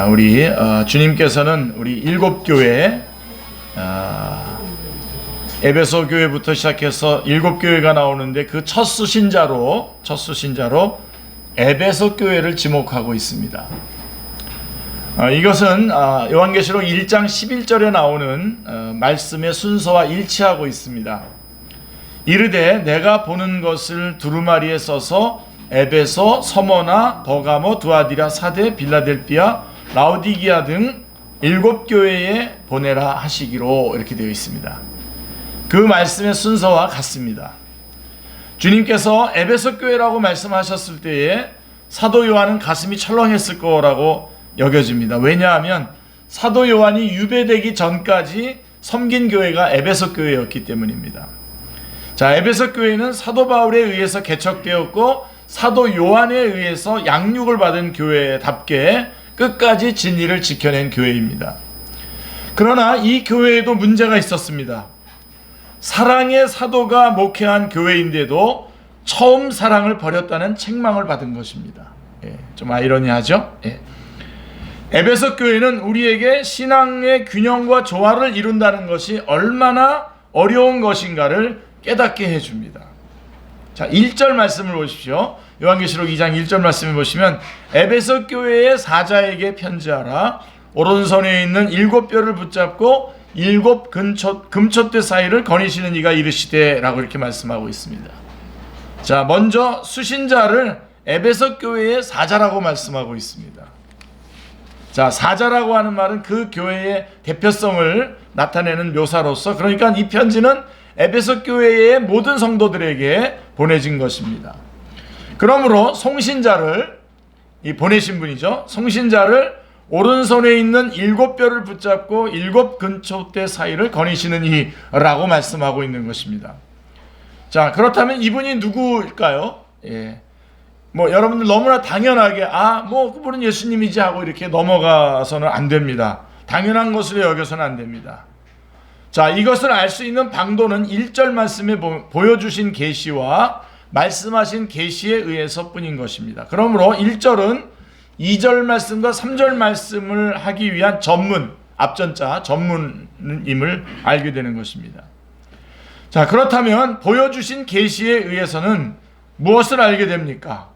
우리 주님께서는 우리 일곱 교회, 에베소 교회부터 시작해서 일곱 교회가 나오는데 그 첫 수신자로 에베소 교회를 지목하고 있습니다. 이것은 요한계시록 1장 11절에 나오는 말씀의 순서와 일치하고 있습니다. 이르되 내가 보는 것을 두루마리에 써서 에베소, 서머나, 버가모, 두아디라, 사데, 빌라델비아, 라오디기아 등 일곱 교회에 보내라 하시기로 이렇게 되어 있습니다. 그 말씀의 순서와 같습니다. 주님께서 에베소 교회라고 말씀하셨을 때에 사도 요한은 가슴이 철렁했을 거라고 여겨집니다. 왜냐하면 사도 요한이 유배되기 전까지 섬긴 교회가 에베소 교회였기 때문입니다. 자, 에베소 교회는 사도 바울에 의해서 개척되었고 사도 요한에 의해서 양육을 받은 교회답게 끝까지 진리를 지켜낸 교회입니다. 그러나 이 교회에도 문제가 있었습니다. 사랑의 사도가 목회한 교회인데도 처음 사랑을 버렸다는 책망을 받은 것입니다. 좀 아이러니하죠? 에베소 교회는 우리에게 신앙의 균형과 조화를 이룬다는 것이 얼마나 어려운 것인가를 깨닫게 해줍니다. 자, 1절 말씀을 보십시오. 요한계시록 2장 1절 말씀을 보시면 에베소 교회의 사자에게 편지하라. 오른손에 있는 일곱 뼈를 붙잡고 일곱 금촛대 사이를 거니시는 이가 이르시되 라고 이렇게 말씀하고 있습니다. 자, 먼저 수신자를 에베소 교회의 사자라고 말씀하고 있습니다. 자, 사자라고 하는 말은 그 교회의 대표성을 나타내는 묘사로서, 그러니까 이 편지는 에베소 교회의 모든 성도들에게 보내진 것입니다. 그러므로 송신자를, 이 보내신 분이죠, 송신자를 오른손에 있는 일곱 뼈를 붙잡고 일곱 금촛대 사이를 거니시는 이라고 말씀하고 있는 것입니다. 자, 그렇다면 이분이 누구일까요? 여러분들 너무나 당연하게 그분은 예수님이지 하고 이렇게 넘어가서는 안 됩니다. 당연한 것으로 여겨서는 안 됩니다. 자, 이것을 알 수 있는 방도는 1절 말씀에 보여주신 계시와 말씀하신 계시에 의해서 뿐인 것입니다. 그러므로 1절은 2절 말씀과 3절 말씀을 하기 위한 전문, 앞전자 전문임을 알게 되는 것입니다. 자, 그렇다면 보여주신 계시에 의해서는 무엇을 알게 됩니까?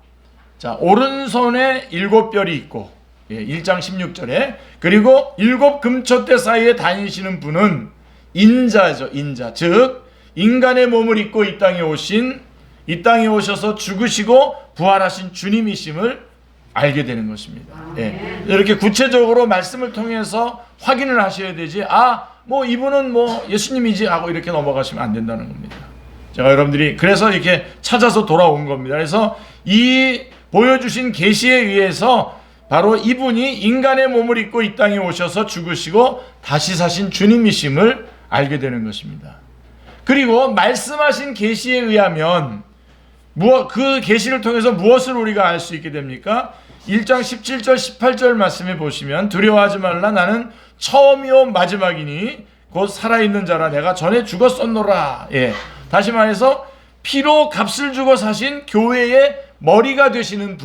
자, 오른손에 일곱 뼈이 있고 1장 16절에, 그리고 일곱 금촛대 사이에 다니시는 분은 인자죠. 인자, 즉 인간의 몸을 입고 이 땅에 오셔서 죽으시고 부활하신 주님이심을 알게 되는 것입니다. 이렇게 구체적으로 말씀을 통해서 확인을 하셔야 되지, 이분은 예수님이지 하고 이렇게 넘어가시면 안 된다는 겁니다. 제가 여러분들이 그래서 이렇게 찾아서 돌아온 겁니다. 그래서 이 보여주신 계시에 의해서 바로 이분이 인간의 몸을 입고 이 땅에 오셔서 죽으시고 다시 사신 주님이심을 알게 되는 것입니다. 그리고 말씀하신 계시에 의하면 그 계시를 통해서 무엇을 우리가 알 수 있게 됩니까? 1장 17절 18절 말씀에 보시면 두려워하지 말라, 나는 처음이요 마지막이니 곧 살아있는 자라, 내가 전에 죽었었노라. 다시 말해서 피로 값을 주고 사신 교회의 머리가 되시는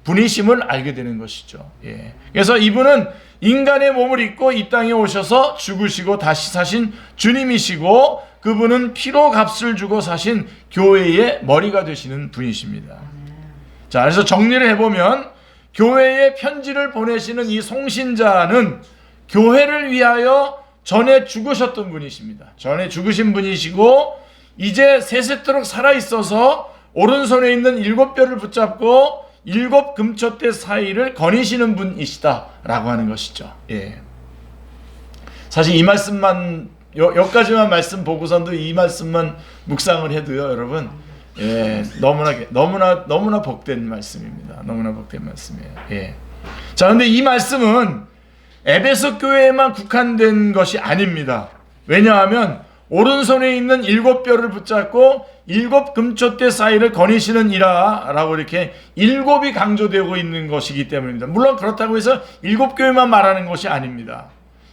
분이심을 알게 되는 것이죠. 그래서 이분은 인간의 몸을 입고 이 땅에 오셔서 죽으시고 다시 사신 주님이시고, 그분은 피로 값을 주고 사신 교회의 머리가 되시는 분이십니다. 자, 그래서 정리를 해보면 교회에 편지를 보내시는 이 송신자는 교회를 위하여 전에 죽으셨던 분이십니다. 전에 죽으신 분이시고 이제 세세토록 살아있어서 오른손에 있는 일곱 뼈를 붙잡고 일곱 금촛대 사이를 거니시는 분이시다라고 하는 것이죠. 사실 이 말씀만, 여기까지만 말씀 보고선도 이 말씀만 묵상을 해도요, 여러분, 너무나 복된 말씀입니다. 너무나 복된 말씀이에요. 자, 근데 이 말씀은 에베소 교회에만 국한된 것이 아닙니다. 왜냐하면 오른손에 있는 일곱 뼈를 붙잡고 일곱 금촛대 사이를 거니시는 이라라고 이렇게 일곱이 강조되고 있는 것이기 때문입니다. 물론 그렇다고 해서 일곱 교회만 말하는 것이 아닙니다.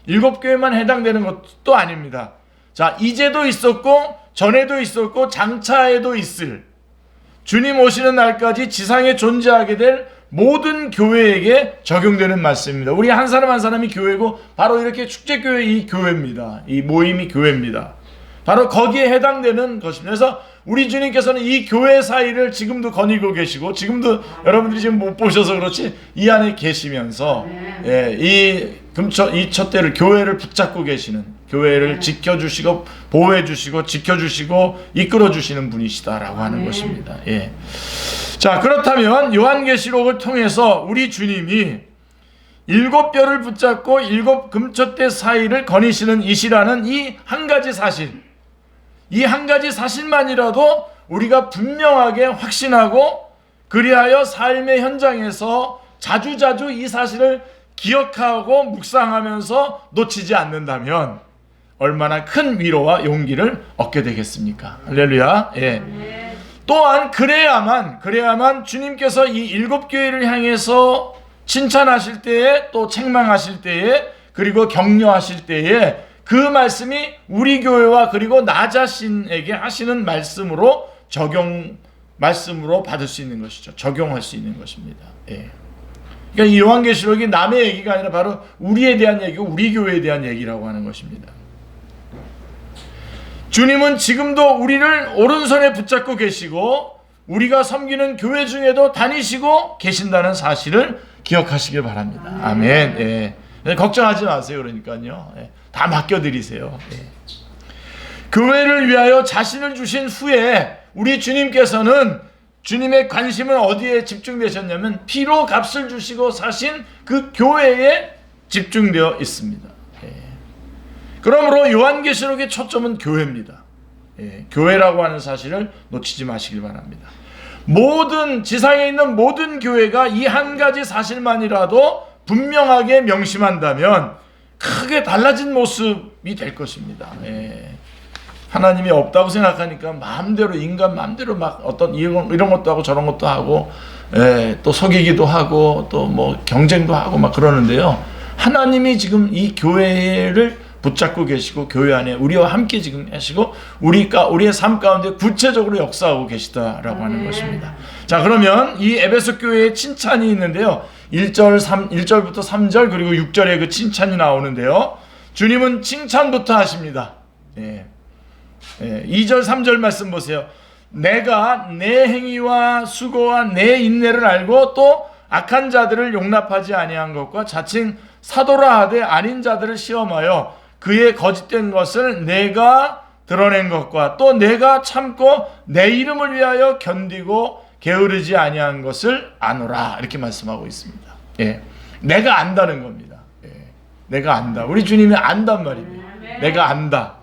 일곱 교회만 해당되는 것도 아닙니다. 자, 이제도 있었고 전에도 있었고 장차에도 있을, 주님 오시는 날까지 지상에 존재하게 될 모든 교회에게 적용되는 말씀입니다. 우리 한 사람 한 사람이 교회고 바로 이렇게 축제교회 이 교회입니다. 이 모임이 교회입니다. 바로 거기에 해당되는 것입니다. 그래서 우리 주님께서는 이 교회 사이를 지금도 거니고 계시고 지금도 여러분들이 지금 못 보셔서 그렇지 이 안에 계시면서 이 촛대를 교회를 붙잡고 계시는 교회를 지켜주시고 보호해주시고 지켜주시고 이끌어주시는 분이시다라고 하는 것입니다. 자, 그렇다면 요한계시록을 통해서 우리 주님이 7뼈를 붙잡고 7 금촛대 사이를 거니시는 이시라는 이 한 가지 사실, 이 한 가지 사실만이라도 우리가 분명하게 확신하고 그리하여 삶의 현장에서 자주자주 이 사실을 기억하고 묵상하면서 놓치지 않는다면 얼마나 큰 위로와 용기를 얻게 되겠습니까? 할렐루야. 또한 그래야만 주님께서 이 7교회를 향해서 칭찬하실 때에 또 책망하실 때에 그리고 격려하실 때에 그 말씀이 우리 교회와 그리고 나 자신에게 하시는 말씀으로 말씀으로 받을 수 있는 것이죠. 적용할 수 있는 것입니다. 그러니까 이 요한계시록이 남의 얘기가 아니라 바로 우리에 대한 얘기고 우리 교회에 대한 얘기라고 하는 것입니다. 주님은 지금도 우리를 오른손에 붙잡고 계시고 우리가 섬기는 교회 중에도 다니시고 계신다는 사실을 기억하시길 바랍니다. 아멘. 걱정하지 마세요. 그러니까요. 다 맡겨드리세요. 교회를 위하여 자신을 주신 후에 우리 주님께서는 주님의 관심은 어디에 집중되셨냐면 피로 값을 주시고 사신 그 교회에 집중되어 있습니다. 그러므로 요한계시록의 초점은 교회입니다. 교회라고 하는 사실을 놓치지 마시길 바랍니다. 지상에 있는 모든 교회가 이 한 가지 사실만이라도 분명하게 명심한다면 크게 달라진 모습이 될 것입니다. 하나님이 없다고 생각하니까 마음대로 인간 마음대로 막 어떤 이런 것도 하고 저런 것도 하고 또 속이기도 하고 또 뭐 경쟁도 하고 막 그러는데요. 하나님이 지금 이 교회를 붙잡고 계시고 교회 안에 우리와 함께 지금 하시고 우리의 삶 가운데 구체적으로 역사하고 계시다라고 하는 것입니다. 자, 그러면 이 에베소 교회의 칭찬이 있는데요. 1절부터 3절 그리고 6절에 그 칭찬이 나오는데요. 주님은 칭찬부터 하십니다. 2절 3절 말씀 보세요. 내가 내 행위와 수고와 내 인내를 알고 또 악한 자들을 용납하지 아니한 것과 자칭 사도라 하되 아닌 자들을 시험하여 그의 거짓된 것을 내가 드러낸 것과 또 내가 참고 내 이름을 위하여 견디고 게으르지 아니한 것을 아노라 이렇게 말씀하고 있습니다. 내가 안다는 겁니다. 내가 안다. 우리 주님이 안단 말입니다. 내가 안다.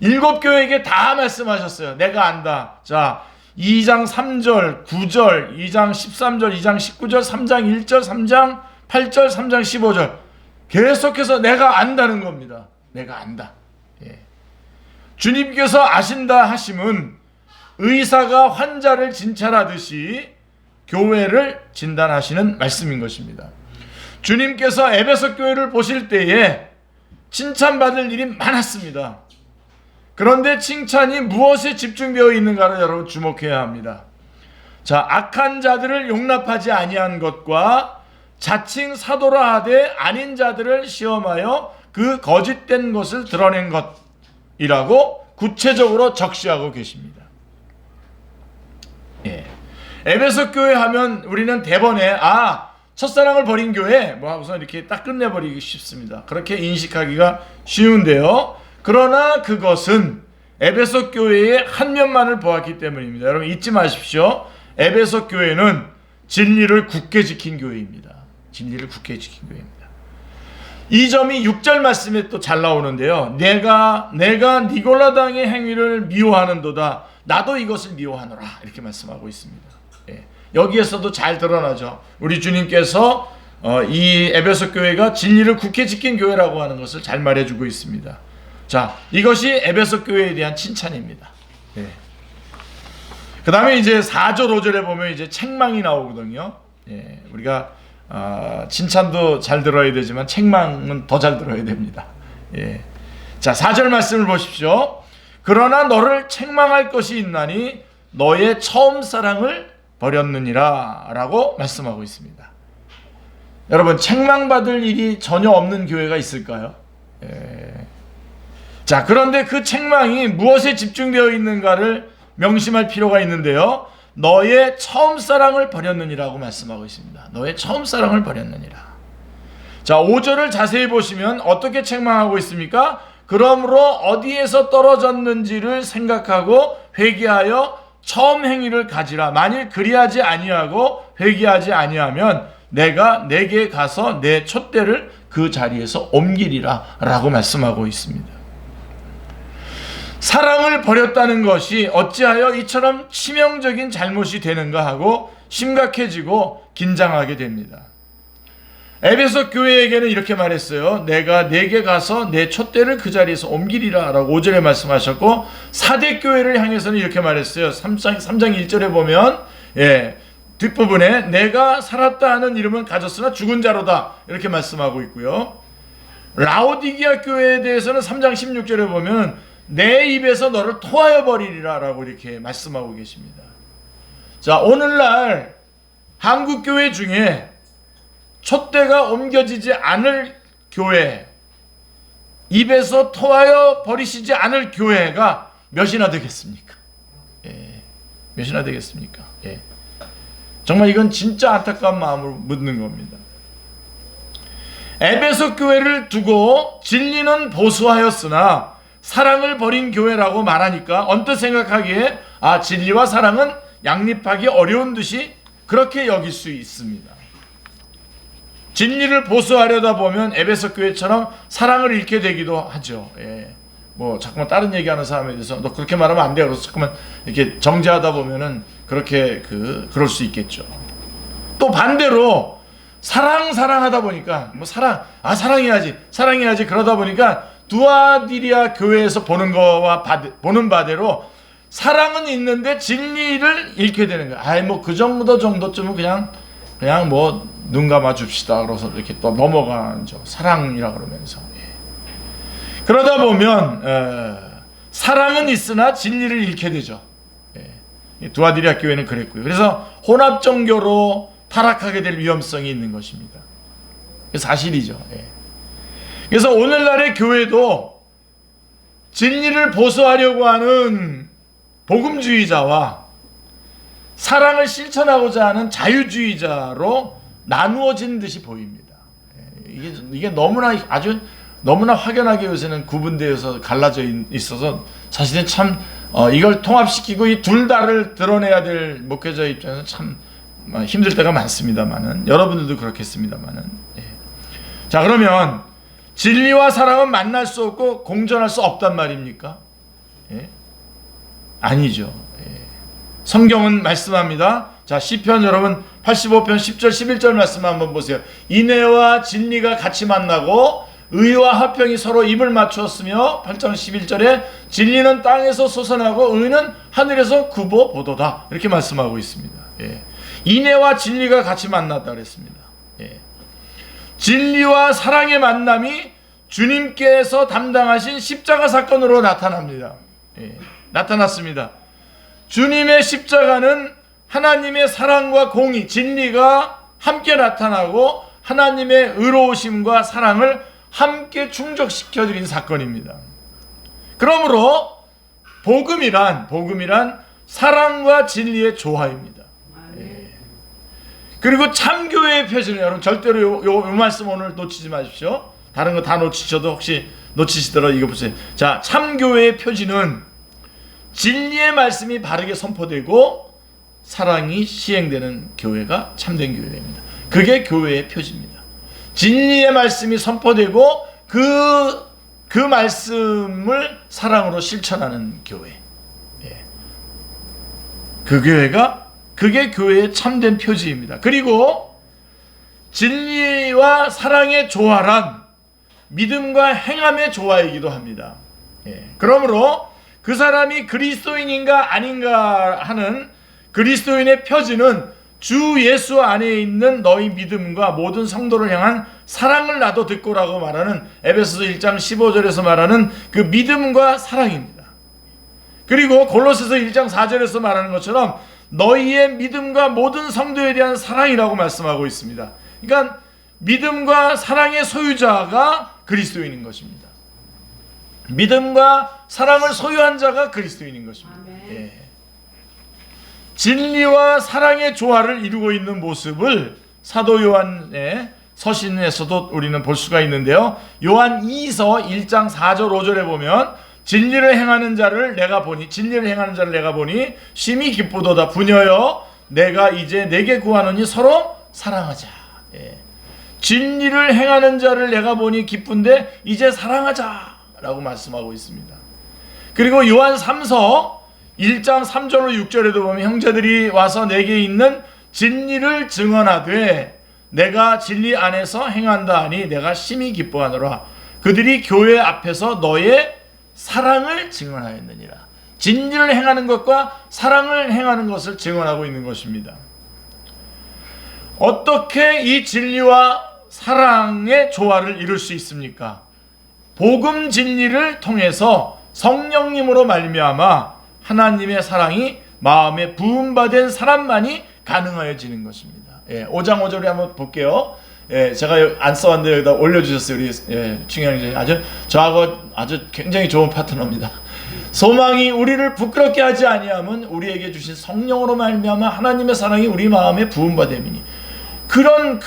7교회에게 다 말씀하셨어요. 내가 안다. 자, 2장 3절, 9절, 2장 13절, 2장 19절, 3장 1절, 3장 8절, 3장 15절 계속해서 내가 안다는 겁니다. 내가 안다. 주님께서 아신다 하심은 의사가 환자를 진찰하듯이 교회를 진단하시는 말씀인 것입니다. 주님께서 에베소 교회를 보실 때에 칭찬받을 일이 많았습니다. 그런데 칭찬이 무엇에 집중되어 있는가를 여러분 주목해야 합니다. 자, 악한 자들을 용납하지 아니한 것과 자칭 사도라 하되 아닌 자들을 시험하여 그 거짓된 것을 드러낸 것이라고 구체적으로 적시하고 계십니다. 에베소 교회 하면 우리는 대번에 첫사랑을 버린 교회 뭐 하고서 이렇게 딱 끝내버리기 쉽습니다. 그렇게 인식하기가 쉬운데요. 그러나 그것은 에베소 교회의 한 면만을 보았기 때문입니다. 여러분 잊지 마십시오. 에베소 교회는 진리를 굳게 지킨 교회입니다. 진리를 굳게 지킨 교회입니다. 이 점이 6절 말씀에 또 잘 나오는데요. 내가 니골라당의 행위를 미워하는도다. 나도 이것을 미워하노라. 이렇게 말씀하고 있습니다. 여기에서도 잘 드러나죠. 우리 주님께서 이 에베소 교회가 진리를 굳게 지킨 교회라고 하는 것을 잘 말해주고 있습니다. 자, 이것이 에베소 교회에 대한 칭찬입니다. 그 다음에 이제 4절 5절에 보면 이제 책망이 나오거든요. 우리가 칭찬도 잘 들어야 되지만 책망은 더 잘 들어야 됩니다. 자, 4절 말씀을 보십시오. 그러나 너를 책망할 것이 있나니 너의 처음 사랑을 버렸느니라 라고 말씀하고 있습니다. 여러분, 책망받을 일이 전혀 없는 교회가 있을까요? 자, 그런데 그 책망이 무엇에 집중되어 있는가를 명심할 필요가 있는데요. 너의 처음 사랑을 버렸느니라고 말씀하고 있습니다. 너의 처음 사랑을 버렸느니라. 자, 5절을 자세히 보시면 어떻게 책망하고 있습니까? 그러므로 어디에서 떨어졌는지를 생각하고 회개하여 처음 행위를 가지라. 만일 그리하지 아니하고 회개하지 아니하면 내가 내게 가서 내 촛대를 그 자리에서 옮기리라 라고 말씀하고 있습니다. 사랑을 버렸다는 것이 어찌하여 이처럼 치명적인 잘못이 되는가 하고 심각해지고 긴장하게 됩니다. 에베소 교회에게는 이렇게 말했어요. 내가 내게 가서 내 촛대를 그 자리에서 옮기리라 라고 5절에 말씀하셨고, 사대 교회를 향해서는 이렇게 말했어요. 3장 1절에 보면 뒷부분에 내가 살았다 하는 이름은 가졌으나 죽은 자로다 이렇게 말씀하고 있고요. 라오디게아 교회에 대해서는 3장 16절에 보면 내 입에서 너를 토하여 버리리라 라고 이렇게 말씀하고 계십니다. 자, 오늘날 한국교회 중에 촛대가 옮겨지지 않을 교회, 입에서 토하여 버리시지 않을 교회가 몇이나 되겠습니까? 몇이나 되겠습니까? 정말 이건 진짜 안타까운 마음으로 묻는 겁니다. 에베소 교회를 두고 진리는 보수하였으나 사랑을 버린 교회라고 말하니까 언뜻 생각하기에 진리와 사랑은 양립하기 어려운 듯이 그렇게 여길 수 있습니다. 진리를 보수하려다 보면 에베소 교회처럼 사랑을 잃게 되기도 하죠. 뭐 자꾸만 다른 얘기하는 사람에 대해서 너 그렇게 말하면 안 돼. 그래서 자꾸만 이렇게 정죄하다 보면은 그렇게 그럴 수 있겠죠. 또 반대로 사랑하다 보니까 뭐 사랑해야지 그러다 보니까 두아디리아 교회에서 보는 거와 보는 바대로 사랑은 있는데 진리를 잃게 되는 거야. 뭐 그 정도쯤은 그냥 뭐 눈 감아 줍시다. 그래서 이렇게 또 넘어가죠. 사랑이라 그러면서. 그러다 보면 사랑은 있으나 진리를 잃게 되죠. 두아디리아 교회는 그랬고요. 그래서 혼합 종교로 타락하게 될 위험성이 있는 것입니다. 사실이죠. 그래서 오늘날의 교회도 진리를 보수하려고 하는 복음주의자와 사랑을 실천하고자 하는 자유주의자로 나누어진 듯이 보입니다. 이게 너무나 확연하게 요새는 구분되어서 갈라져 있어서 사실은 참 이걸 통합시키고 이 둘 다를 드러내야 될 목회자 입장에서 참 힘들 때가 많습니다만은, 여러분들도 그렇겠습니다만은. 자, 그러면 진리와 사랑은 만날 수 없고 공존할 수 없단 말입니까? 아니죠. 성경은 말씀합니다. 자, 시편 여러분 85편 10절 11절 말씀 한번 보세요. 인애와 진리가 같이 만나고 의와 화평이 서로 입을 맞추었으며 8장 11절에 진리는 땅에서 솟아나고 의는 하늘에서 굽어 보도다 이렇게 말씀하고 있습니다. 인애와 진리가 같이 만났다 그랬습니다. 진리와 사랑의 만남이 주님께서 담당하신 십자가 사건으로 나타납니다. 나타났습니다. 주님의 십자가는 하나님의 사랑과 공의, 진리가 함께 나타나고 하나님의 의로우심과 사랑을 함께 충족시켜드린 사건입니다. 그러므로 복음이란 사랑과 진리의 조화입니다. 그리고 참교회의 표지는 여러분 절대로 요 말씀 오늘 놓치지 마십시오. 다른 거 다 놓치셔도 혹시 놓치시더라도 이거 보세요. 자, 참교회의 표지는 진리의 말씀이 바르게 선포되고 사랑이 시행되는 교회가 참된 교회입니다. 그게 교회의 표지입니다. 진리의 말씀이 선포되고 그 말씀을 사랑으로 실천하는 교회. 그게 교회의 참된 표지입니다. 그리고 진리와 사랑의 조화란 믿음과 행함의 조화이기도 합니다. 그러므로 그 사람이 그리스도인인가 아닌가 하는 그리스도인의 표지는 주 예수 안에 있는 너희 믿음과 모든 성도를 향한 사랑을 나도 듣고라고 말하는 에베소서 1장 15절에서 말하는 그 믿음과 사랑입니다. 그리고 골로새서 1장 4절에서 말하는 것처럼 너희의 믿음과 모든 성도에 대한 사랑이라고 말씀하고 있습니다. 그러니까 믿음과 사랑의 소유자가 그리스도인인 것입니다. 믿음과 사랑을 소유한 자가 그리스도인인 것입니다. 예. 진리와 사랑의 조화를 이루고 있는 모습을 사도 요한의 서신에서도 우리는 볼 수가 있는데요. 요한 2서 1장 4절 5절에 보면 진리를 행하는 자를 내가 보니 심히 기쁘도다. 부녀여 내가 이제 내게 구하노니 서로 사랑하자. 예. 진리를 행하는 자를 내가 보니 기쁜데 이제 사랑하자 라고 말씀하고 있습니다. 그리고 요한 3서 1장 3절로 6절에도 보면 형제들이 와서 내게 있는 진리를 증언하되 내가 진리 안에서 행한다 하니 내가 심히 기뻐하노라. 그들이 교회 앞에서 너의 사랑을 증언하였느니라. 진리를 행하는 것과 사랑을 행하는 것을 증언하고 있는 것입니다. 어떻게 이 진리와 사랑의 조화를 이룰 수 있습니까? 복음 진리를 통해서 성령님으로 말미암아 하나님의 사랑이 마음에 부음받은 사람만이 가능하여지는 것입니다. 예, 5장 5절에 한번 볼게요. 예, 제가 안 써왔는데 여기다 올려주셨어요. 우리 충영이 저하고 아주 굉장히 좋은 파트너입니다. 소망이 우리를 부끄럽게 하지 아니함은 우리에게 주신 성령으로 말미암아 하나님의 사랑이 우리 마음에 부음받음이니. 그런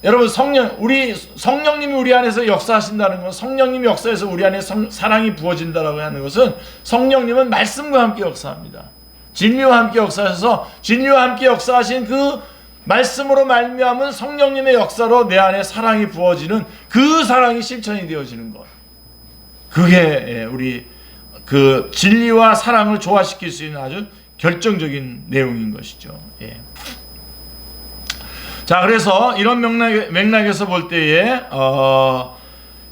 여러분 성령님이 우리 안에서 역사하신다는 것, 성령님이 역사해서 우리 안에 사랑이 부어진다라고 하는 것은 성령님은 말씀과 함께 역사합니다. 진리와 함께 역사하셔서 진리와 함께 역사하신 그 말씀으로 말미암은 성령님의 역사로 내 안에 사랑이 부어지는 그 사랑이 실천이 되어지는 것. 그게 우리 그 진리와 사랑을 조화시킬 수 있는 아주 결정적인 내용인 것이죠. 예. 자, 그래서 이런 맥락에서 볼 때에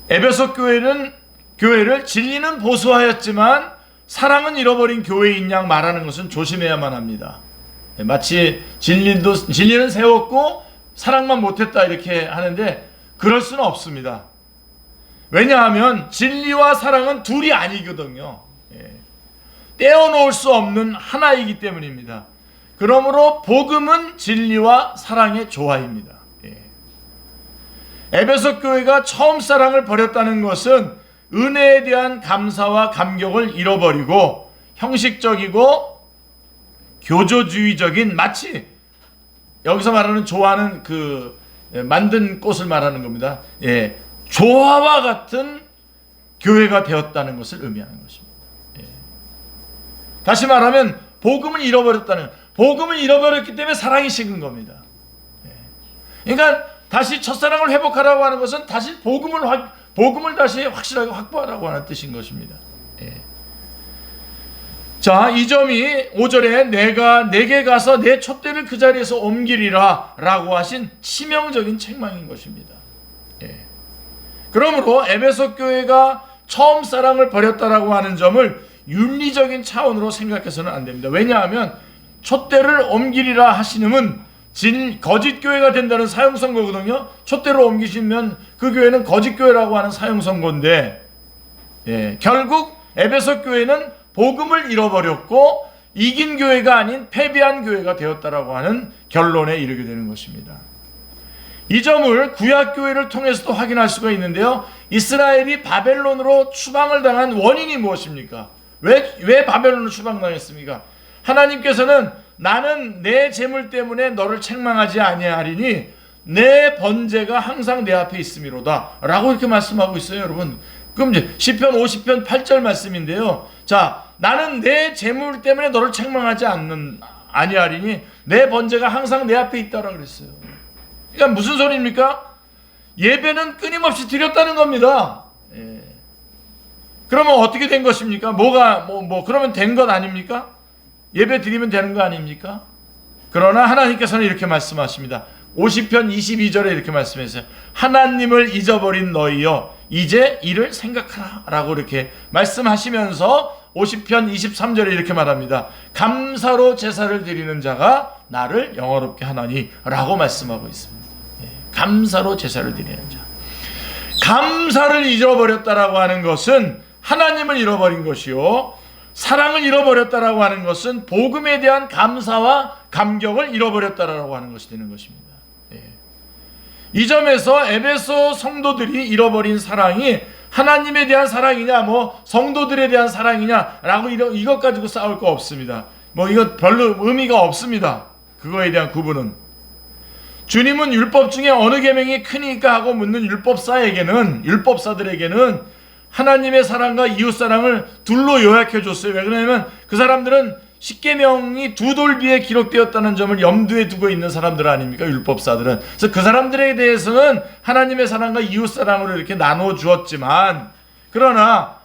에베소 교회를 진리는 보수하였지만 사랑은 잃어버린 교회인 양 말하는 것은 조심해야만 합니다. 마치 진리는 세웠고 사랑만 못했다 이렇게 하는데 그럴 수는 없습니다. 왜냐하면 진리와 사랑은 둘이 아니거든요. 떼어놓을 수 없는 하나이기 때문입니다. 그러므로 복음은 진리와 사랑의 조화입니다. 에베소 교회가 처음 사랑을 버렸다는 것은 은혜에 대한 감사와 감격을 잃어버리고 형식적이고 교조주의적인, 마치 여기서 말하는 조화는 만든 꽃을 말하는 겁니다. 예, 조화와 같은 교회가 되었다는 것을 의미하는 것입니다. 예. 다시 말하면 복음을 잃어버렸기 때문에 사랑이 식은 겁니다. 예. 그러니까 다시 첫사랑을 회복하라고 하는 것은 다시 복음을 다시 확실하게 확보하라고 하는 뜻인 것입니다. 예. 자, 이 점이 5절에 내가 내게 가서 내 촛대를 그 자리에서 옮기리라 라고 하신 치명적인 책망인 것입니다. 예. 그러므로 에베소 교회가 처음 사랑을 버렸다라고 하는 점을 윤리적인 차원으로 생각해서는 안 됩니다. 왜냐하면 촛대를 옮기리라 하시는은 거짓 교회가 된다는 사형선고거든요. 촛대를 옮기시면 그 교회는 거짓 교회라고 하는 사형선고인데, 예, 결국 에베소 교회는 복음을 잃어버렸고 이긴 교회가 아닌 패배한 교회가 되었다라고 하는 결론에 이르게 되는 것입니다. 이 점을 구약 교회를 통해서도 확인할 수가 있는데요. 이스라엘이 바벨론으로 추방을 당한 원인이 무엇입니까? 왜 바벨론으로 추방당했습니까? 하나님께서는 나는 내 재물 때문에 너를 책망하지 아니하리니 내 번제가 항상 내 앞에 있음이로다 라고 이렇게 말씀하고 있어요. 여러분, 그럼 이제 시편 50편 8절 말씀인데요. 자, 나는 내 재물 때문에 너를 책망하지 아니하리니 내 번제가 항상 내 앞에 있다라고 그랬어요. 그러니까 무슨 소리입니까? 예배는 끊임없이 드렸다는 겁니다. 예. 그러면 어떻게 된 것입니까? 그러면 된 것 아닙니까? 예배 드리면 되는 거 아닙니까? 그러나 하나님께서는 이렇게 말씀하십니다. 50편 22절에 이렇게 말씀했어요. 하나님을 잊어버린 너희여 이제 이를 생각하라 라고 이렇게 말씀하시면서 50편 23절에 이렇게 말합니다. 감사로 제사를 드리는 자가 나를 영화롭게 하나니 라고 말씀하고 있습니다. 감사로 제사를 드리는 자. 감사를 잊어버렸다라고 하는 것은 하나님을 잃어버린 것이요, 사랑을 잃어버렸다라고 하는 것은 복음에 대한 감사와 감격을 잃어버렸다라고 하는 것이 되는 것입니다. 예. 이 점에서 에베소 성도들이 잃어버린 사랑이 하나님에 대한 사랑이냐, 성도들에 대한 사랑이냐라고 이것 가지고 싸울 거 없습니다. 이거 별로 의미가 없습니다. 그거에 대한 구분은. 주님은 율법 중에 어느 계명이 크니까 하고 묻는 율법사들에게는 하나님의 사랑과 이웃 사랑을 둘로 요약해 줬어요. 왜 그러냐면 그 사람들은 십계명이 두 돌비에 기록되었다는 점을 염두에 두고 있는 사람들 아닙니까? 율법사들은. 그래서 그 사람들에 대해서는 하나님의 사랑과 이웃 사랑으로 이렇게 나눠 주었지만, 그러나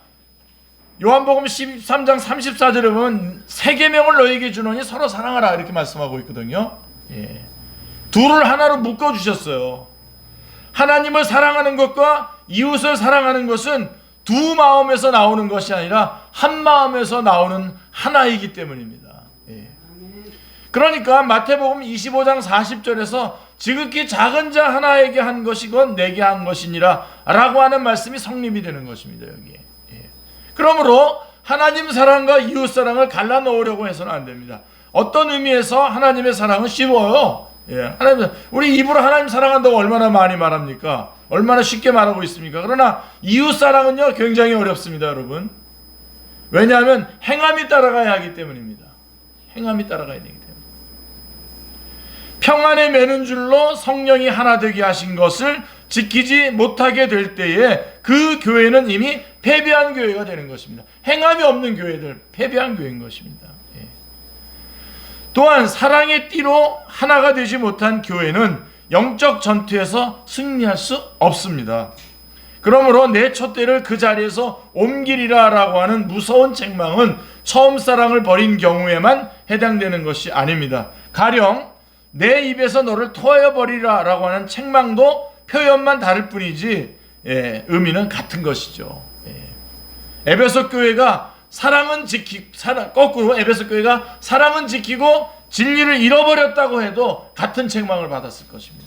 요한복음 13장 34절에 보면 새 계명을 너희에게 주노니 서로 사랑하라 이렇게 말씀하고 있거든요. 예. 둘을 하나로 묶어 주셨어요. 하나님을 사랑하는 것과 이웃을 사랑하는 것은 두 마음에서 나오는 것이 아니라 한 마음에서 나오는 하나이기 때문입니다. 예. 그러니까 마태복음 25장 40절에서 지극히 작은 자 하나에게 한 것이건 내게 한 것이니라 라고 하는 말씀이 성립이 되는 것입니다. 여기에. 예. 그러므로 하나님 사랑과 이웃 사랑을 갈라 놓으려고 해서는 안 됩니다. 어떤 의미에서 하나님의 사랑은 쉬워요. 예. 우리 입으로 하나님 사랑한다고 얼마나 많이 말합니까? 얼마나 쉽게 말하고 있습니까? 그러나 이웃 사랑은요 굉장히 어렵습니다, 여러분. 왜냐하면 행함이 따라가야 하기 때문입니다. 행함이 따라가야 되기 때문에. 평안에 매는 줄로 성령이 하나 되게 하신 것을 지키지 못하게 될 때에 그 교회는 이미 패배한 교회가 되는 것입니다. 행함이 없는 교회들, 패배한 교회인 것입니다. 예. 또한 사랑의 띠로 하나가 되지 못한 교회는 영적 전투에서 승리할 수 없습니다. 그러므로 내 촛대를 그 자리에서 옮기리라 라고 하는 무서운 책망은 처음 사랑을 버린 경우에만 해당되는 것이 아닙니다. 가령 내 입에서 너를 토해버리라 라고 하는 책망도 표현만 다를 뿐이지 의미는 같은 것이죠. 에베소 교회가 거꾸로 에베소 교회가 사랑은 지키고 진리를 잃어버렸다고 해도 같은 책망을 받았을 것입니다.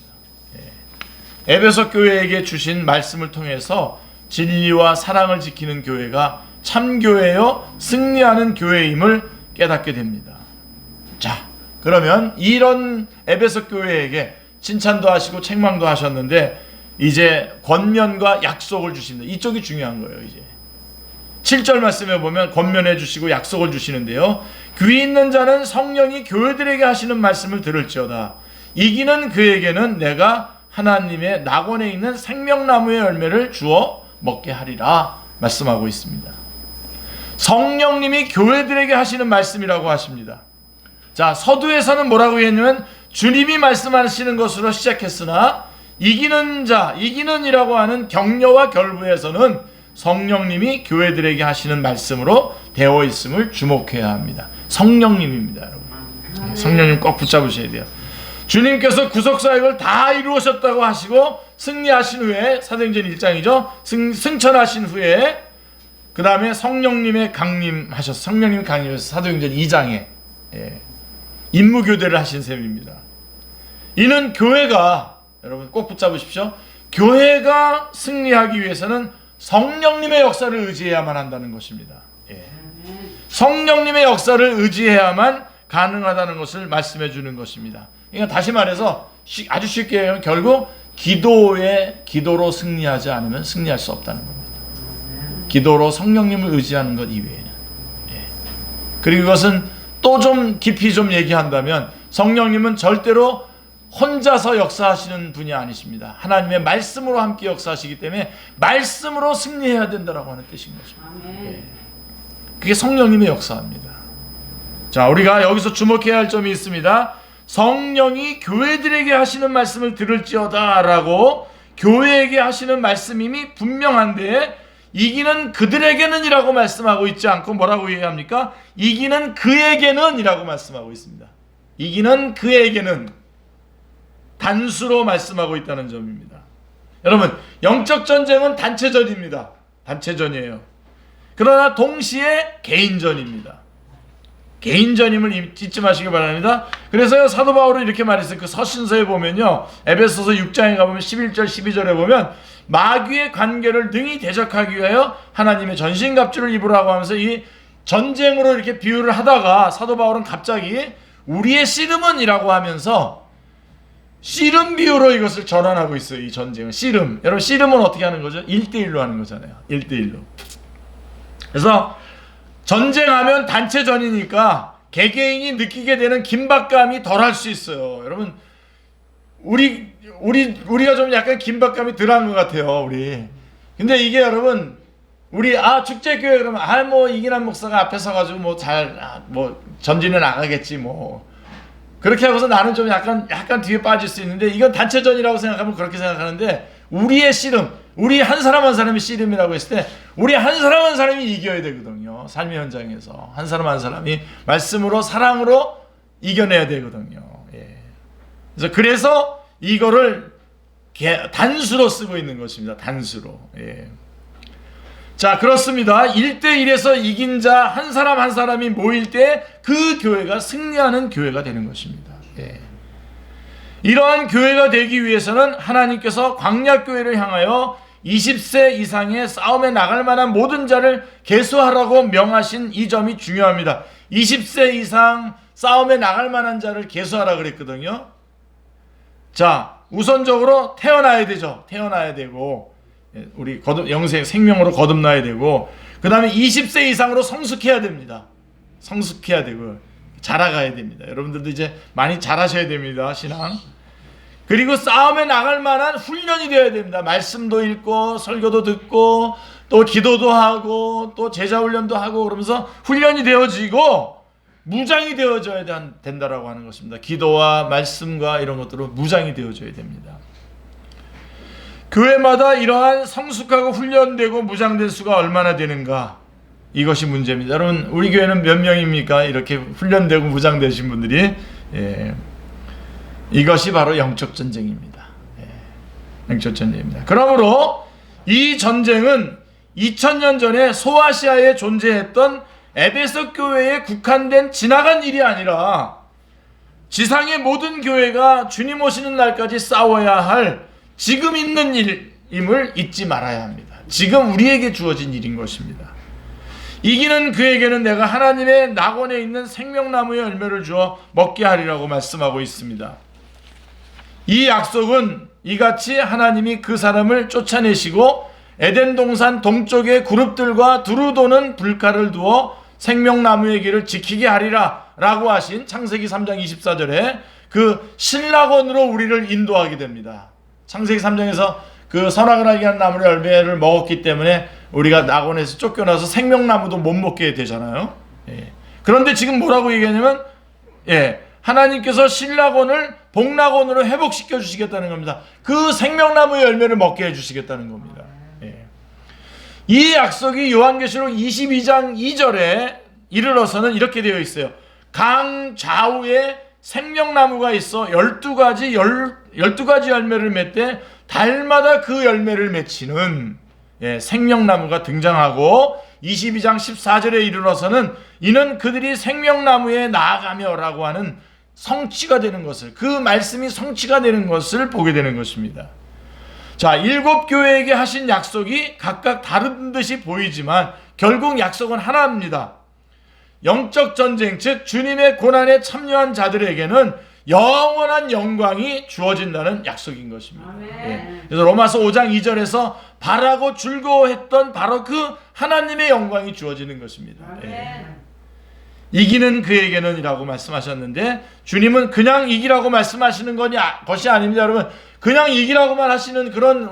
에베소 교회에게 주신 말씀을 통해서 진리와 사랑을 지키는 교회가 참교회요 승리하는 교회임을 깨닫게 됩니다. 자, 그러면 이런 에베소 교회에게 칭찬도 하시고 책망도 하셨는데 이제 권면과 약속을 주십니다. 이쪽이 중요한 거예요. 이제 7절 말씀에 보면 권면해 주시고 약속을 주시는데요. 귀 있는 자는 성령이 교회들에게 하시는 말씀을 들을지어다. 이기는 그에게는 내가 하나님의 낙원에 있는 생명나무의 열매를 주어 먹게 하리라 말씀하고 있습니다. 성령님이 교회들에게 하시는 말씀이라고 하십니다. 자, 서두에서는 뭐라고 했냐면 주님이 말씀하시는 것으로 시작했으나 이기는 자, 이기는이라고 하는 격려와 결부에서는 성령님이 교회들에게 하시는 말씀으로 되어 있음을 주목해야 합니다. 성령님입니다, 여러분. 성령님 꼭 붙잡으셔야 돼요. 주님께서 구속사역을 다 이루셨다고 하시고 승리하신 후에 사도행전 1장이죠. 승천하신 후에 그 다음에 성령님의 강림하셔서 성령님이 강림해서 사도행전 2장에 임무교대를 하신 셈입니다. 이는 교회가 여러분 꼭 붙잡으십시오. 교회가 승리하기 위해서는 성령님의 역사를 의지해야만 한다는 것입니다. 성령님의 역사를 의지해야만 가능하다는 것을 말씀해 주는 것입니다. 그러니까 다시 말해서 아주 쉽게 얘기하면 결국 기도로 승리하지 않으면 승리할 수 없다는 겁니다. 기도로 성령님을 의지하는 것 이외에는. 그리고 이것은 또 좀 깊이 좀 얘기한다면 성령님은 절대로 혼자서 역사하시는 분이 아니십니다. 하나님의 말씀으로 함께 역사하시기 때문에 말씀으로 승리해야 된다라고 하는 뜻인 것입니다. 그게 성령님의 역사입니다. 자, 우리가 여기서 주목해야 할 점이 있습니다. 성령이 교회들에게 하시는 말씀을 들을지어다 라고 교회에게 하시는 말씀임이 분명한데 이기는 그들에게는 이라고 말씀하고 있지 않고 뭐라고 얘기합니까? 이기는 그에게는 이라고 말씀하고 있습니다. 이기는 그에게는 단수로 말씀하고 있다는 점입니다. 여러분, 영적 전쟁은 단체전입니다. 단체전이에요. 그러나 동시에 개인전입니다. 개인전임을 잊지 마시기 바랍니다. 그래서 사도 바울은 이렇게 말했어요. 그 서신서에 보면요, 에베소서 6장에 가보면 11절 12절에 보면 마귀의 관계를 능히 대적하기 위하여 하나님의 전신갑주를 입으라고 하면서 이 전쟁으로 이렇게 비유를 하다가 사도 바울은 갑자기 우리의 씨름은이라고 하면서 씨름 비유로 이것을 전환하고 있어요. 이 전쟁은 씨름. 여러분 씨름은 어떻게 하는 거죠? 1대1로 하는 거잖아요. 1대1로. 그래서 전쟁하면 단체전이니까 개개인이 느끼게 되는 긴박감이 덜할 수 있어요. 여러분 우리가 좀 약간 긴박감이 덜한 것 같아요. 우리. 근데 이게 여러분 우리 축제교회 그러면 뭐 이기남 목사가 앞에 서가지고 뭐 전진해 나가겠지 뭐 그렇게 하고서 나는 좀 약간 뒤에 빠질 수 있는데 이건 단체전이라고 생각하면 그렇게 생각하는데 우리의 씨름, 우리 한 사람 한 사람이 씨름이라고 했을 때 우리 한 사람 한 사람이 이겨야 되거든요. 삶의 현장에서 한 사람 한 사람이 말씀으로 사랑으로 이겨내야 되거든요. 예. 그래서 이거를 단수로 쓰고 있는 것입니다. 단수로. 예. 자, 그렇습니다. 1대1에서 이긴 자 한 사람 한 사람이 모일 때 그 교회가 승리하는 교회가 되는 것입니다. 예. 이러한 교회가 되기 위해서는 하나님께서 광야교회를 향하여 20세 이상의 싸움에 나갈 만한 모든 자를 계수하라고 명하신 이 점이 중요합니다. 20세 이상 싸움에 나갈 만한 자를 계수하라 그랬거든요. 자, 우선적으로 태어나야 되죠. 태어나야 되고 우리 영생 생명으로 거듭나야 되고 그 다음에 20세 이상으로 성숙해야 됩니다. 성숙해야 되고 자라가야 됩니다. 여러분들도 이제 많이 자라셔야 됩니다. 신앙. 그리고 싸움에 나갈 만한 훈련이 되어야 됩니다. 말씀도 읽고 설교도 듣고 또 기도도 하고 또 제자 훈련도 하고 그러면서 훈련이 되어지고 무장이 되어져야 된다라고 하는 것입니다. 기도와 말씀과 이런 것들로 무장이 되어져야 됩니다. 교회마다 이러한 성숙하고 훈련되고 무장된 수가 얼마나 되는가 이것이 문제입니다. 여러분 우리 교회는 몇 명입니까? 이렇게 훈련되고 무장되신 분들이. 예. 이것이 바로 영적 전쟁입니다. 예. 영적 전쟁입니다. 그러므로 이 전쟁은 2000년 전에 소아시아에 존재했던 에베소 교회에 국한된 지나간 일이 아니라 지상의 모든 교회가 주님 오시는 날까지 싸워야 할 지금 있는 일임을 잊지 말아야 합니다. 지금 우리에게 주어진 일인 것입니다. 이기는 그에게는 내가 하나님의 낙원에 있는 생명나무의 열매를 주어 먹게 하리라고 말씀하고 있습니다. 이 약속은 이같이 하나님이 그 사람을 쫓아내시고 에덴 동산 동쪽의 그룹들과 두루 도는 불칼을 두어 생명나무의 길을 지키게 하리라 라고 하신 창세기 3장 24절에 그 신락원으로 우리를 인도하게 됩니다. 창세기 3장에서 그 선악을 알게 하는 나무의 열매를 먹었기 때문에 우리가 낙원에서 쫓겨나서 생명나무도 못 먹게 되잖아요. 예. 그런데 지금 뭐라고 얘기하냐면 하나님께서 신락원을 복락원으로 회복시켜 주시겠다는 겁니다. 그 생명나무의 열매를 먹게 해주시겠다는 겁니다. 예. 이 약속이 요한계시록 22장 2절에 이르러서는 이렇게 되어 있어요. 강 좌우에 생명나무가 있어 12가지 열매를 맺되 달마다 그 열매를 맺히는 생명나무가 등장하고 22장 14절에 이르러서는 이는 그들이 생명나무에 나아가며 라고 하는 성취가 되는 것을 그 말씀이 성취가 되는 것을 보게 되는 것입니다. 자, 7교회에게 하신 약속이 각각 다른 듯이 보이지만 결국 약속은 하나입니다. 영적 전쟁, 즉 주님의 고난에 참여한 자들에게는 영원한 영광이 주어진다는 약속인 것입니다. 그래서 로마서 5장 2절에서 바라고 즐거워했던 바로 그 하나님의 영광이 주어지는 것입니다. 이기는 그에게는 이라고 말씀하셨는데 주님은 그냥 이기라고 말씀하시는 것이 아닙니다. 여러분 그냥 이기라고만 하시는 그런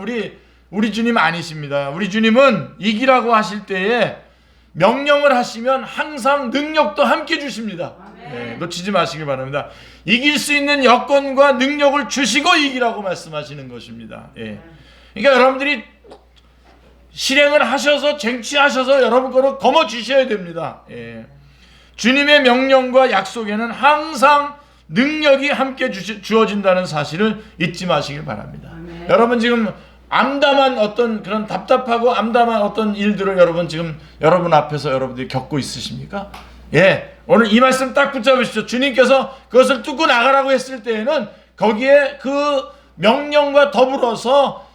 우리 주님 아니십니다. 우리 주님은 이기라고 하실 때에 명령을 하시면 항상 능력도 함께 주십니다. 놓치지 마시길 바랍니다. 이길 수 있는 여건과 능력을 주시고 이기라고 말씀하시는 것입니다. 그러니까 여러분들이 실행을 하셔서 쟁취하셔서 여러분 거를 거머쥐셔야 됩니다. 주님의 명령과 약속에는 항상 능력이 함께 주어진다는 사실을 잊지 마시길 바랍니다. 여러분 지금 암담한 어떤 그런 답답하고 암담한 어떤 일들을 여러분 앞에서 여러분들이 겪고 있으십니까? 오늘 이 말씀 딱 붙잡으십시오. 주님께서 그것을 뚫고 나가라고 했을 때에는 거기에 그 명령과 더불어서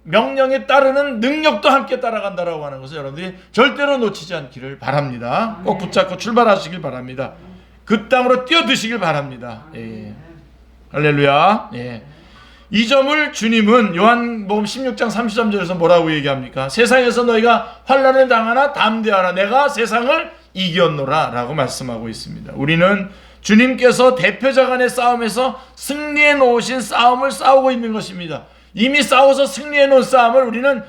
명령에 따르는 능력도 함께 따라간다라고 하는 것을 여러분들이 절대로 놓치지 않기를 바랍니다. 꼭 붙잡고 출발하시길 바랍니다. 그 땅으로 뛰어드시길 바랍니다. 예. 할렐루야. 예. 이 점을 주님은 요한복음 16장 33절에서 뭐라고 얘기합니까? 세상에서 너희가 환난을 당하나 담대하라, 내가 세상을 이겼노라 라고 말씀하고 있습니다. 우리는 주님께서 대표자 간의 싸움에서 승리해 놓으신 싸움을 싸우고 있는 것입니다. 이미 싸워서 승리해 놓은 싸움을 우리는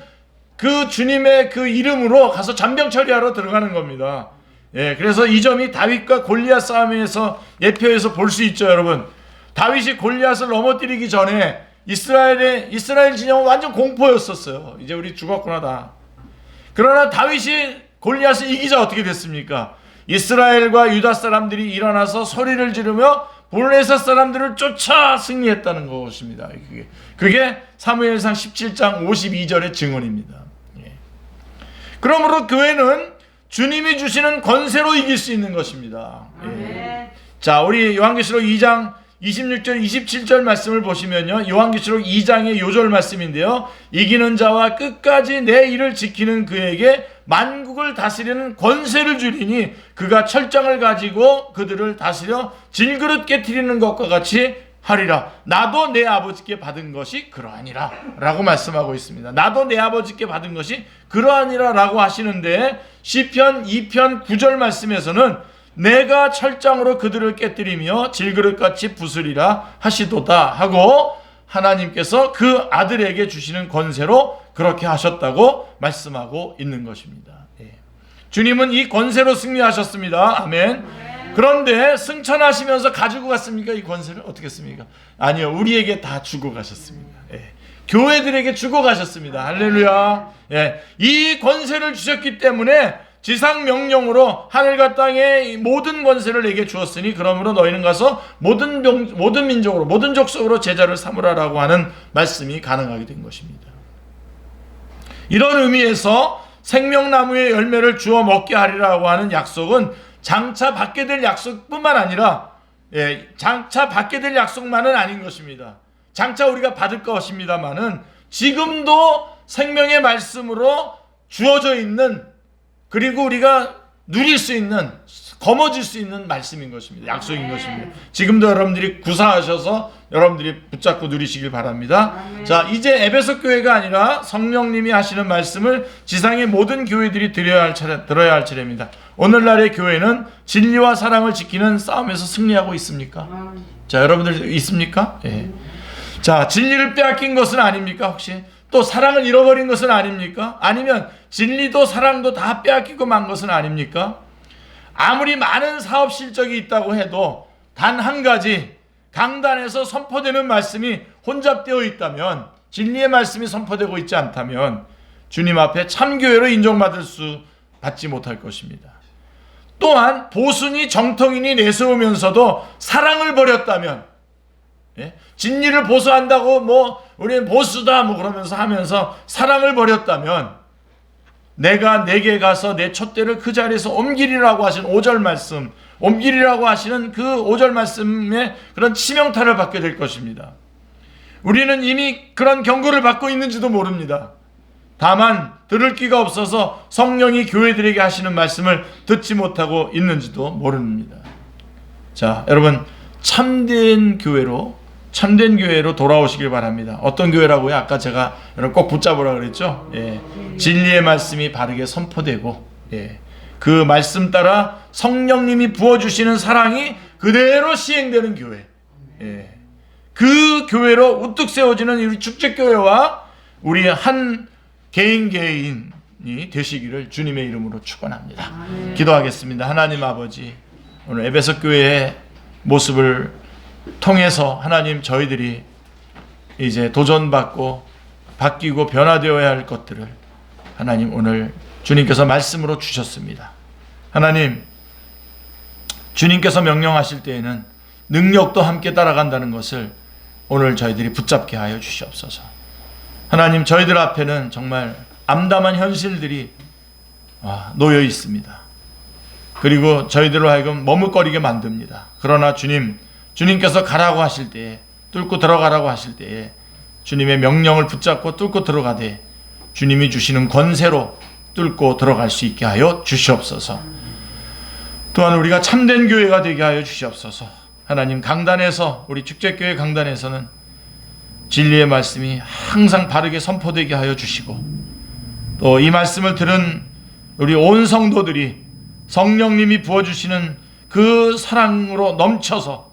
그 주님의 그 이름으로 가서 잔병 처리하러 들어가는 겁니다. 예, 그래서 이 점이 다윗과 골리앗 싸움에서 예표에서 볼 수 있죠, 여러분. 다윗이 골리앗을 넘어뜨리기 전에 이스라엘 진영은 완전 공포였었어요. 이제 우리 죽었구나 다. 그러나 다윗이 골리앗을 이기자 어떻게 됐습니까? 이스라엘과 유다 사람들이 일어나서 소리를 지르며 블레셋 사람들을 쫓아 승리했다는 것입니다. 그게 사무엘상 17장 52절의 증언입니다. 예. 그러므로 교회는 주님이 주시는 권세로 이길 수 있는 것입니다. 예. 자, 우리 요한계시록 2장 26절 27절 말씀을 보시면요, 요한계시록 2장의 요절 말씀인데요, 이기는 자와 끝까지 내 일을 지키는 그에게 만국을 다스리는 권세를 주리니 그가 철장을 가지고 그들을 다스려 질그릇 깨트리는 것과 같이 하리라. 나도 내 아버지께 받은 것이 그러하니라 라고 말씀하고 있습니다. 나도 내 아버지께 받은 것이 그러하니라 라고 하시는데, 시편 2편 9절 말씀에서는 내가 철장으로 그들을 깨뜨리며 질그릇같이 부수리라 하시도다 하고, 하나님께서 그 아들에게 주시는 권세로 그렇게 하셨다고 말씀하고 있는 것입니다. 예. 주님은 이 권세로 승리하셨습니다. 아멘. 그런데 승천하시면서 가지고 갔습니까? 이 권세를 어떻게 했습니까? 아니요, 우리에게 다 주고 가셨습니다. 예. 교회들에게 주고 가셨습니다. 할렐루야. 예. 이 권세를 주셨기 때문에 지상 명령으로 하늘과 땅의 모든 권세를 내게 주었으니 그러므로 너희는 가서 모든 민족으로 모든 족속으로 제자를 삼으라라고 하는 말씀이 가능하게 된 것입니다. 이런 의미에서 생명나무의 열매를 주어 먹게 하리라고 하는 약속은 장차 받게 될 약속뿐만 아니라, 장차 받게 될 약속만은 아닌 것입니다. 장차 우리가 받을 것입니다만은 지금도 생명의 말씀으로 주어져 있는, 그리고 우리가 누릴 수 있는, 거머쥘 수 있는 말씀인 것입니다. 약속인 것입니다. 지금도 여러분들이 구사하셔서 여러분들이 붙잡고 누리시길 바랍니다. 자, 이제 에베소 교회가 아니라 성령님이 하시는 말씀을 지상의 모든 교회들이 들어야 할 차례입니다. 오늘날의 교회는 진리와 사랑을 지키는 싸움에서 승리하고 있습니까? 자, 여러분들 있습니까? 예. 자, 진리를 빼앗긴 것은 아닙니까? 혹시 또 사랑을 잃어버린 것은 아닙니까? 아니면 진리도 사랑도 다 빼앗기고 만 것은 아닙니까? 아무리 많은 사업 실적이 있다고 해도 단 한 가지 강단에서 선포되는 말씀이 혼잡되어 있다면, 진리의 말씀이 선포되고 있지 않다면 주님 앞에 참교회로 받지 못할 것입니다. 또한 보수니 정통인이 내세우면서도 사랑을 버렸다면, 진리를 보수한다고 우리는 보수다 그러면서 하면서 사랑을 버렸다면, 내가 내게 가서 내 촛대를 그 자리에서 옮기리라고 하신 5절 말씀, 옮기리라고 하시는 그 5절 말씀에 그런 치명타를 받게 될 것입니다. 우리는 이미 그런 경고를 받고 있는지도 모릅니다. 다만 들을 귀가 없어서 성령이 교회들에게 하시는 말씀을 듣지 못하고 있는지도 모릅니다. 자, 여러분, 참된 교회로 돌아오시길 바랍니다. 어떤 교회라고요? 아까 제가 여러분 꼭 붙잡으라 그랬죠? 예. 진리의 말씀이 바르게 선포되고, 그 말씀 따라 성령님이 부어주시는 사랑이 그대로 시행되는 교회, 그 교회로 우뚝 세워지는 우리 축제교회와 우리 한 개인이 되시기를 주님의 이름으로 축원합니다. 기도하겠습니다. 하나님 아버지, 오늘 에베소 교회의 모습을 통해서 하나님, 저희들이 이제 도전받고 바뀌고 변화되어야 할 것들을 하나님 오늘 주님께서 말씀으로 주셨습니다. 하나님, 주님께서 명령하실 때에는 능력도 함께 따라간다는 것을 오늘 저희들이 붙잡게 하여 주시옵소서. 하나님, 저희들 앞에는 정말 암담한 현실들이 놓여 있습니다. 그리고 저희들로 하여금 머뭇거리게 만듭니다. 그러나 주님께서 가라고 하실 때에, 뚫고 들어가라고 하실 때에 주님의 명령을 붙잡고 뚫고 들어가되 주님이 주시는 권세로 뚫고 들어갈 수 있게 하여 주시옵소서. 또한 우리가 참된 교회가 되게 하여 주시옵소서. 하나님, 강단에서, 우리 축제교회 강단에서는 진리의 말씀이 항상 바르게 선포되게 하여 주시고, 또 이 말씀을 들은 우리 온 성도들이 성령님이 부어주시는 그 사랑으로 넘쳐서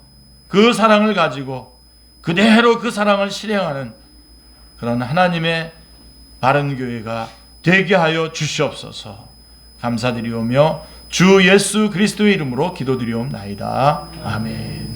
그 사랑을 가지고 그대로 그 사랑을 실행하는 그런 하나님의 바른 교회가 되게 하여 주시옵소서. 감사드리오며 주 예수 그리스도의 이름으로 기도드리옵나이다. 아멘.